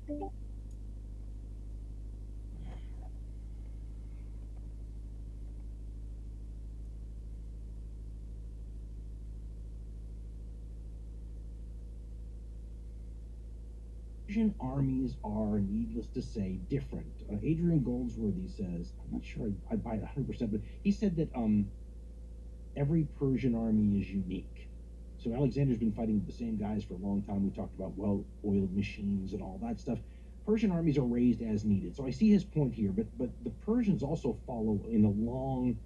Persian armies are, needless to say, different. Adrian Goldsworthy says, I'm not sure I buy it 100%, but he said that every Persian army is unique. So Alexander's been fighting the same guys for a long time. We talked about well-oiled machines and all that stuff. Persian armies are raised as needed. So I see his point here, but the Persians also follow in a long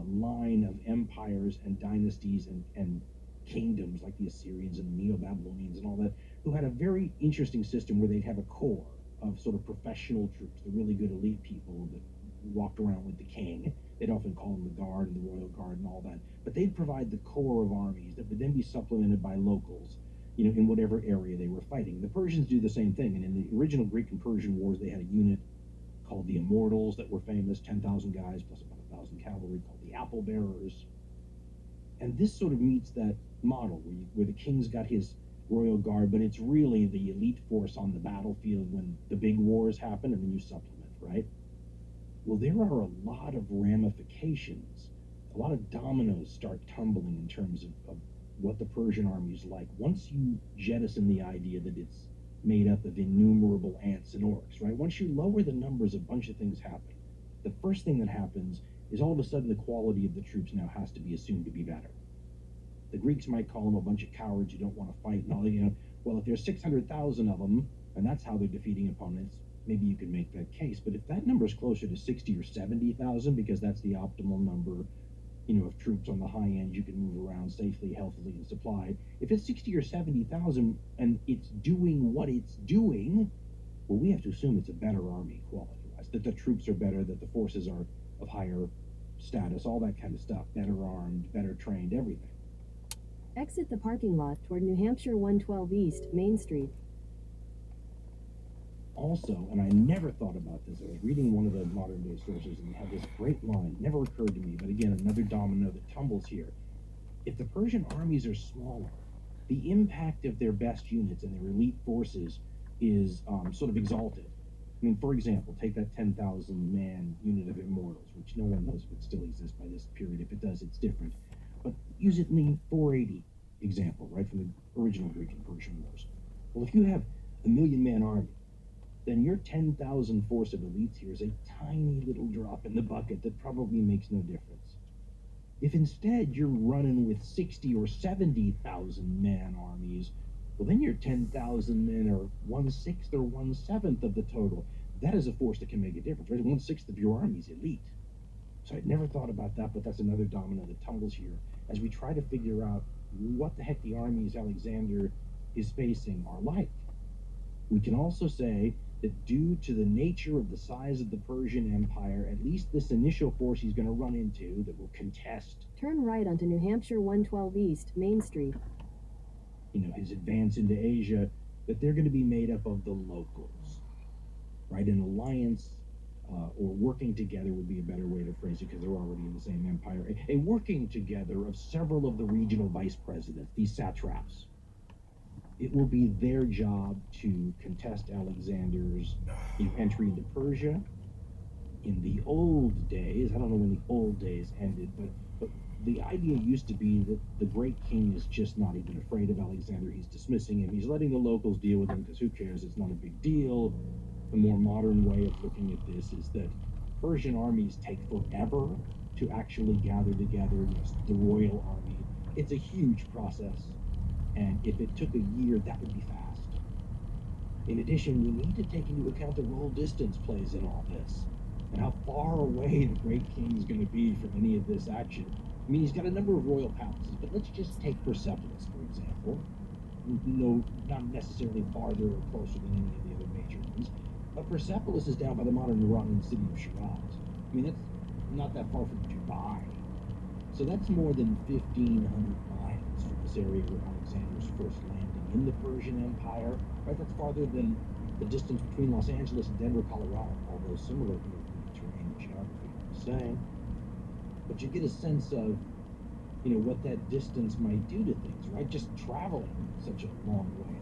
line of empires and dynasties and kingdoms like the Assyrians and the Neo-Babylonians and all that, who had a very interesting system where they'd have a core of sort of professional troops, the really good elite people that walked around with the king. They'd often call them the guard and the royal guard and all that. But they'd provide the core of armies that would then be supplemented by locals, in whatever area they were fighting. The Persians do the same thing. And in the original Greek and Persian wars, they had a unit called the Immortals that were famous, 10,000 guys plus about 1,000 cavalry, called the Apple Bearers. And this sort of meets that model where the king's got his royal guard, but it's really the elite force on the battlefield when the big wars happen, and then you supplement, right? Well, there are a lot of ramifications. A lot of dominoes start tumbling in terms of what the Persian army is like. Once you jettison the idea that it's made up of innumerable ants and orcs, right? Once you lower the numbers, a bunch of things happen. The first thing that happens is all of a sudden the quality of the troops now has to be assumed to be better. The Greeks might call them a bunch of cowards who don't want to fight and all, well, if there's 600,000 of them, and that's how they're defeating opponents, maybe you can make that case. But if that number is closer to 60 or 70,000, because that's the optimal number, of troops on the high end you can move around safely, healthily, and supplied. If it's 60 or 70,000 and it's doing what it's doing, well, we have to assume it's a better army quality-wise, that the troops are better, that the forces are of higher status, all that kind of stuff, better armed, better trained, everything. Exit the parking lot toward New Hampshire 112 East, Main Street. Also, and I never thought about this, I was reading one of the modern day sources and they had this great line, never occurred to me, but again, another domino that tumbles here. If the Persian armies are smaller, the impact of their best units and their elite forces is sort of exalted. I mean, for example, take that 10,000 man unit of Immortals, which no one knows if it still exists by this period. If it does, it's different. But use it in the 480 example, right, from the original Greek and Persian wars. Well, if you have a 1,000,000-man army, then your 10,000 force of elites here is a tiny little drop in the bucket that probably makes no difference. If instead you're running with 60 or 70,000 man armies, well, then your 10,000 men are 1/6 or 1/7 of the total. That is a force that can make a difference, right? 1/6 of your army is elite. So I'd never thought about that, but that's another domino that tumbles here as we try to figure out what the heck the armies Alexander is facing are like. We can also say that due to the nature of the size of the Persian Empire, at least this initial force he's going to run into that will contest, Turn right onto New Hampshire 112 East, Main Street. His advance into Asia, that they're going to be made up of the locals, right? An alliance or working together would be a better way to phrase it because they're already in the same empire. A working together of several of the regional vice presidents, these satraps. It will be their job to contest Alexander's entry into Persia. In the old days, I don't know when the old days ended, but the idea used to be that the great king is just not even afraid of Alexander. He's dismissing him. He's letting the locals deal with him because who cares? It's not a big deal. The more modern way of looking at this is that Persian armies take forever to actually gather together. The royal army. It's a huge process. And if it took a year, that would be fast. In addition, we need to take into account the role distance plays in all this, and how far away the Great King is going to be from any of this action. I mean, he's got a number of royal palaces, but let's just take Persepolis, for example. No, not necessarily farther or closer than any of the other major ones, but Persepolis is down by the modern Iranian city of Shiraz. I mean, that's not that far from Dubai. So that's more than 1,500 miles from this area where Alexander's first landing in the Persian Empire. Right, that's farther than the distance between Los Angeles and Denver, Colorado, although similar to the terrain and geography are the same. But you get a sense of, what that distance might do to things, right? Just traveling such a long way.